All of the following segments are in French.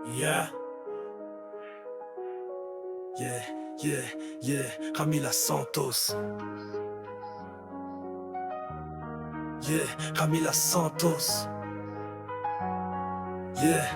Yeah, yeah, yeah, yeah, Camila Santos. Yeah, Camila Santos. Yeah.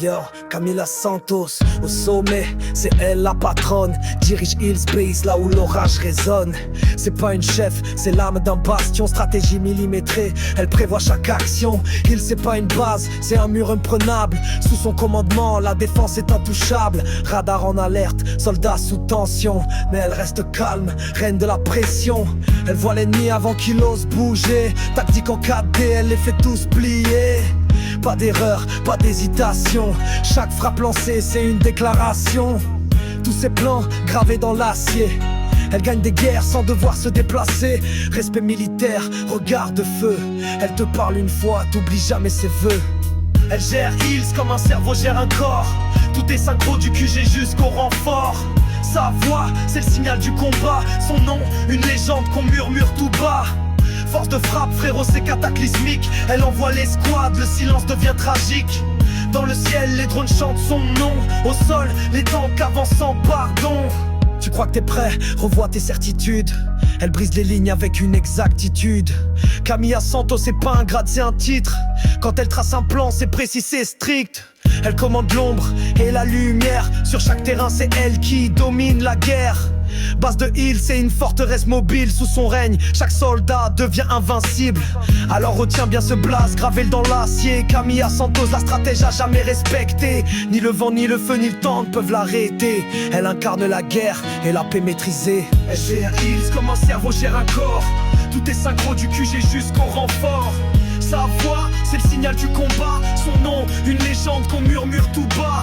Yo, Camila Santos, au sommet, c'est elle la patronne. Dirige Hill Space, là où l'orage résonne. C'est pas une chef, c'est l'âme d'un bastion. Stratégie millimétrée, elle prévoit chaque action. Hill c'est pas une base, c'est un mur imprenable. Sous son commandement, la défense est intouchable. Radar en alerte, soldats sous tension. Mais elle reste calme, reine de la pression. Elle voit l'ennemi avant qu'il ose bouger. Tactique en 4D, elle les fait tous plier. Pas d'erreur, pas d'hésitation. Chaque frappe lancée, c'est une déclaration. Tous ses plans gravés dans l'acier. Elle gagne des guerres sans devoir se déplacer. Respect militaire, regard de feu. Elle te parle une fois, t'oublies jamais ses vœux. Elle gère Hills comme un cerveau gère un corps. Tout est synchro du QG jusqu'au renfort. Sa voix, c'est le signal du combat. Son nom, une légende qu'on murmure tout bas. Force de frappe, frérot, c'est cataclysmique. Elle envoie l'escouade, le silence devient tragique. Dans le ciel, les drones chantent son nom. Au sol, les tanks avancent sans pardon. Tu crois que t'es prêt? Revois tes certitudes. Elle brise les lignes avec une exactitude. Camila Santos, c'est pas un grade, c'est un titre. Quand elle trace un plan, c'est précis, c'est strict. Elle commande l'ombre et la lumière. Sur chaque terrain, c'est elle qui domine la guerre. Base de Hill, c'est une forteresse mobile. Sous son règne, chaque soldat devient invincible. Alors retiens bien ce blaze, gravé dans l'acier. Camila Santos, la stratège a jamais respecté. Ni le vent, ni le feu, ni le temps ne peuvent l'arrêter. Elle incarne la guerre et la paix maîtrisée. Elle gère Hills comme un cerveau gère un corps. Tout est synchro du QG jusqu'au renfort. Sa voix, c'est le signal du combat. Son nom, une légende qu'on murmure tout bas.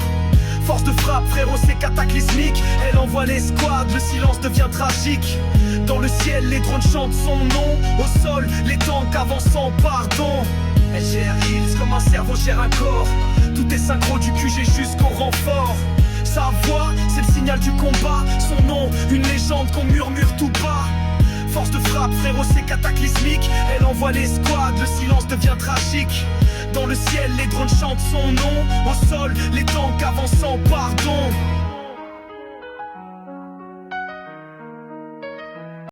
Force de frappe, frérot, c'est cataclysmique. Elle envoie l'escouade, le silence devient tragique. Dans le ciel, les drones chantent son nom. Au sol, les tanks avancent sans pardon. Elle gère Hills comme un cerveau gère un corps. Tout est synchro du QG jusqu'au renfort. Sa voix, c'est le signal du combat. Son nom, une légende qu'on murmure tout bas. Force de frappe, frérot, c'est cataclysmique. Elle envoie l'escouade, le silence devient tragique. Dans le ciel, les drones chantent son nom. Au sol, les tanks avancent sans pardon.